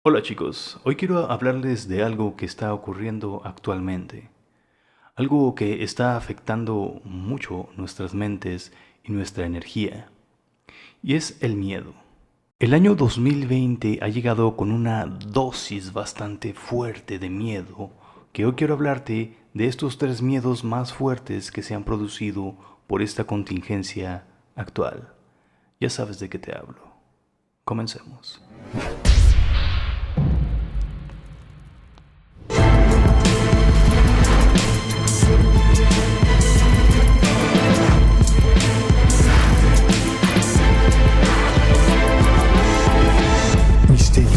Hola chicos, hoy quiero hablarles de algo que está ocurriendo actualmente, algo que está afectando mucho nuestras mentes y nuestra energía, y es el miedo. El año 2020 ha llegado con una dosis bastante fuerte de miedo, que hoy quiero hablarte de estos tres miedos más fuertes que se han producido por esta contingencia actual. Ya sabes de qué te hablo. Comencemos. Misterios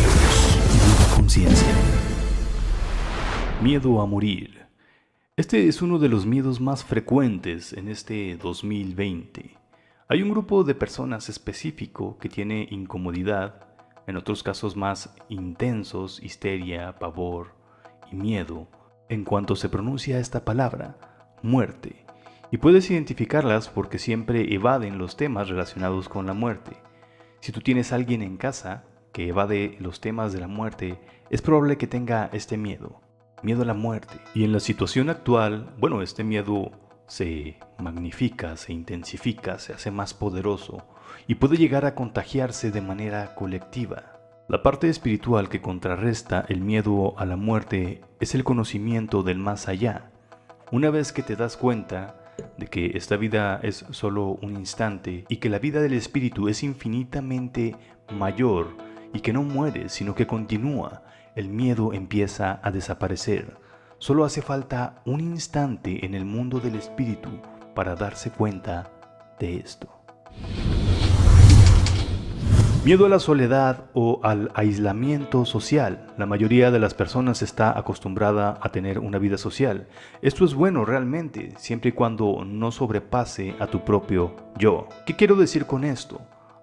y nueva conciencia. Miedo a morir. Este es uno de los miedos más frecuentes en este 2020. Hay un grupo de personas específico que tiene incomodidad, en otros casos más intensos, histeria, pavor y miedo, en cuanto se pronuncia esta palabra, muerte. Y puedes identificarlas porque siempre evaden los temas relacionados con la muerte. Si tú tienes a alguien en casa que evade los temas de la muerte, es probable que tenga este miedo. Miedo a la muerte. Y en la situación actual, bueno, este miedo se magnifica, se intensifica, se hace más poderoso y puede llegar a contagiarse de manera colectiva. La parte espiritual que contrarresta el miedo a la muerte es el conocimiento del más allá. Una vez que te das cuenta de que esta vida es solo un instante y que la vida del espíritu es infinitamente mayor y que no muere, sino que continúa, el miedo empieza a desaparecer. Solo hace falta un instante en el mundo del espíritu para darse cuenta de esto. Miedo a la soledad o al aislamiento social. La mayoría de las personas está acostumbrada a tener una vida social. Esto es bueno realmente, siempre y cuando no sobrepase a tu propio yo. ¿Qué quiero decir con esto?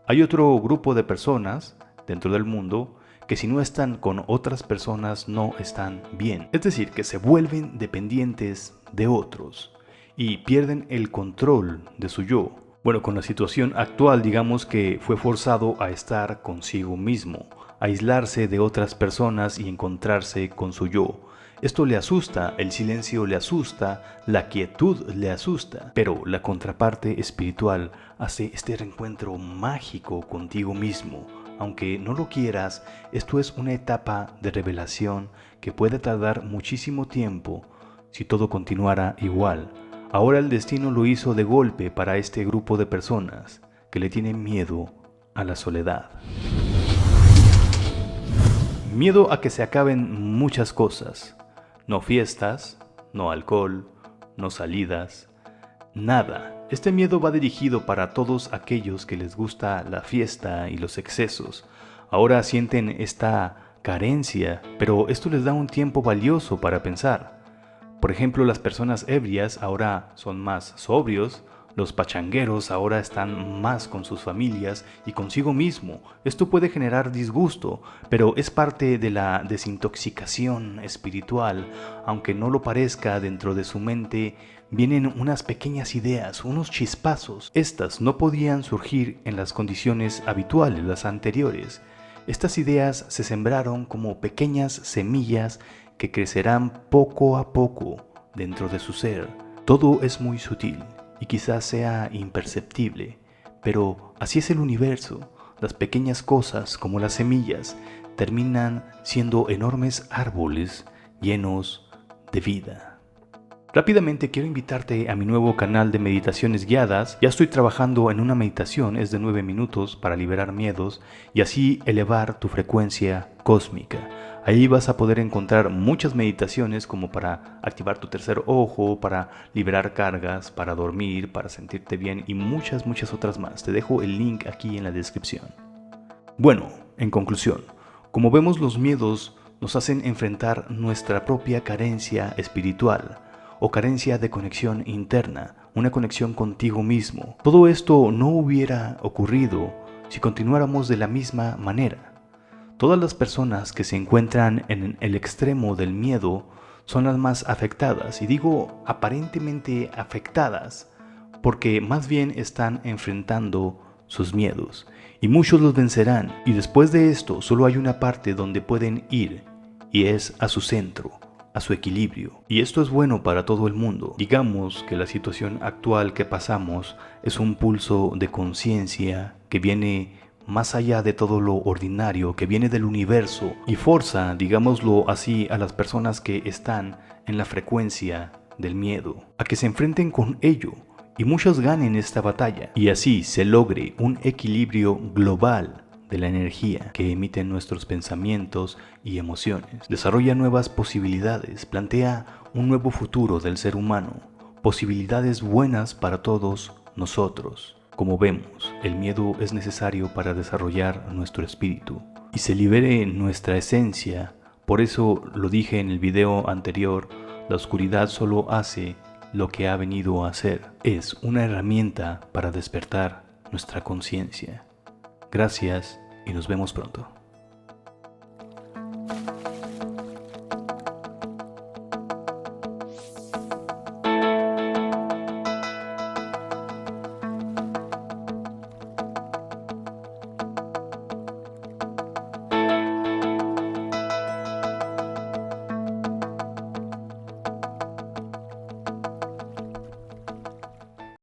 Hay otro grupo de personas dentro del mundo que si no están con otras personas no están bien. Es decir, que se vuelven dependientes de otros y pierden el control de su yo. Bueno, con la situación actual digamos que fue forzado a estar consigo mismo, a aislarse de otras personas y encontrarse con su yo. Esto le asusta, el silencio le asusta, la quietud le asusta, pero la contraparte espiritual hace este reencuentro mágico contigo mismo. Aunque no lo quieras, esto es una etapa de revelación que puede tardar muchísimo tiempo si todo continuara igual. Ahora el destino lo hizo de golpe para este grupo de personas que le tienen miedo a la soledad. Miedo a que se acaben muchas cosas. No fiestas, no alcohol, no salidas, nada. Este miedo va dirigido para todos aquellos que les gusta la fiesta y los excesos. Ahora sienten esta carencia, pero esto les da un tiempo valioso para pensar. Por ejemplo, las personas ebrias ahora son más sobrios, los pachangueros ahora están más con sus familias y consigo mismo. Esto puede generar disgusto, pero es parte de la desintoxicación espiritual. Aunque no lo parezca, dentro de su mente vienen unas pequeñas ideas, unos chispazos. Estas no podían surgir en las condiciones habituales, las anteriores. Estas ideas se sembraron como pequeñas semillas que crecerán poco a poco dentro de su ser. Todo es muy sutil y quizás sea imperceptible, pero así es el universo. Las pequeñas cosas, como las semillas, terminan siendo enormes árboles llenos de vida. Rápidamente quiero invitarte a mi nuevo canal de meditaciones guiadas. Ya estoy trabajando en una meditación, es de 9 minutos para liberar miedos y así elevar tu frecuencia cósmica. Ahí vas a poder encontrar muchas meditaciones como para activar tu tercer ojo, para liberar cargas, para dormir, para sentirte bien y muchas otras más. Te dejo el link aquí en la descripción. Bueno, en conclusión, como vemos, los miedos nos hacen enfrentar nuestra propia carencia espiritual o carencia de conexión interna, una conexión contigo mismo. Todo esto no hubiera ocurrido si continuáramos de la misma manera. Todas las personas que se encuentran en el extremo del miedo son las más afectadas, y digo aparentemente afectadas porque más bien están enfrentando sus miedos. y muchos los vencerán, y después de esto solo hay una parte donde pueden ir, y es a su centro, a su equilibrio. Y esto es bueno para todo el mundo. Digamos que la situación actual que pasamos es un pulso de conciencia que viene más allá de todo lo ordinario, que viene del universo, y forza, digámoslo así, a las personas que están en la frecuencia del miedo, a que se enfrenten con ello, y muchos ganen esta batalla, y así se logre un equilibrio global de la energía que emiten nuestros pensamientos y emociones. Desarrolla nuevas posibilidades, plantea un nuevo futuro del ser humano, posibilidades buenas para todos nosotros. Como vemos, el miedo es necesario para desarrollar nuestro espíritu y se libere nuestra esencia. Por eso lo dije en el video anterior, la oscuridad solo hace lo que ha venido a hacer. Es una herramienta para despertar nuestra conciencia. Gracias y nos vemos pronto.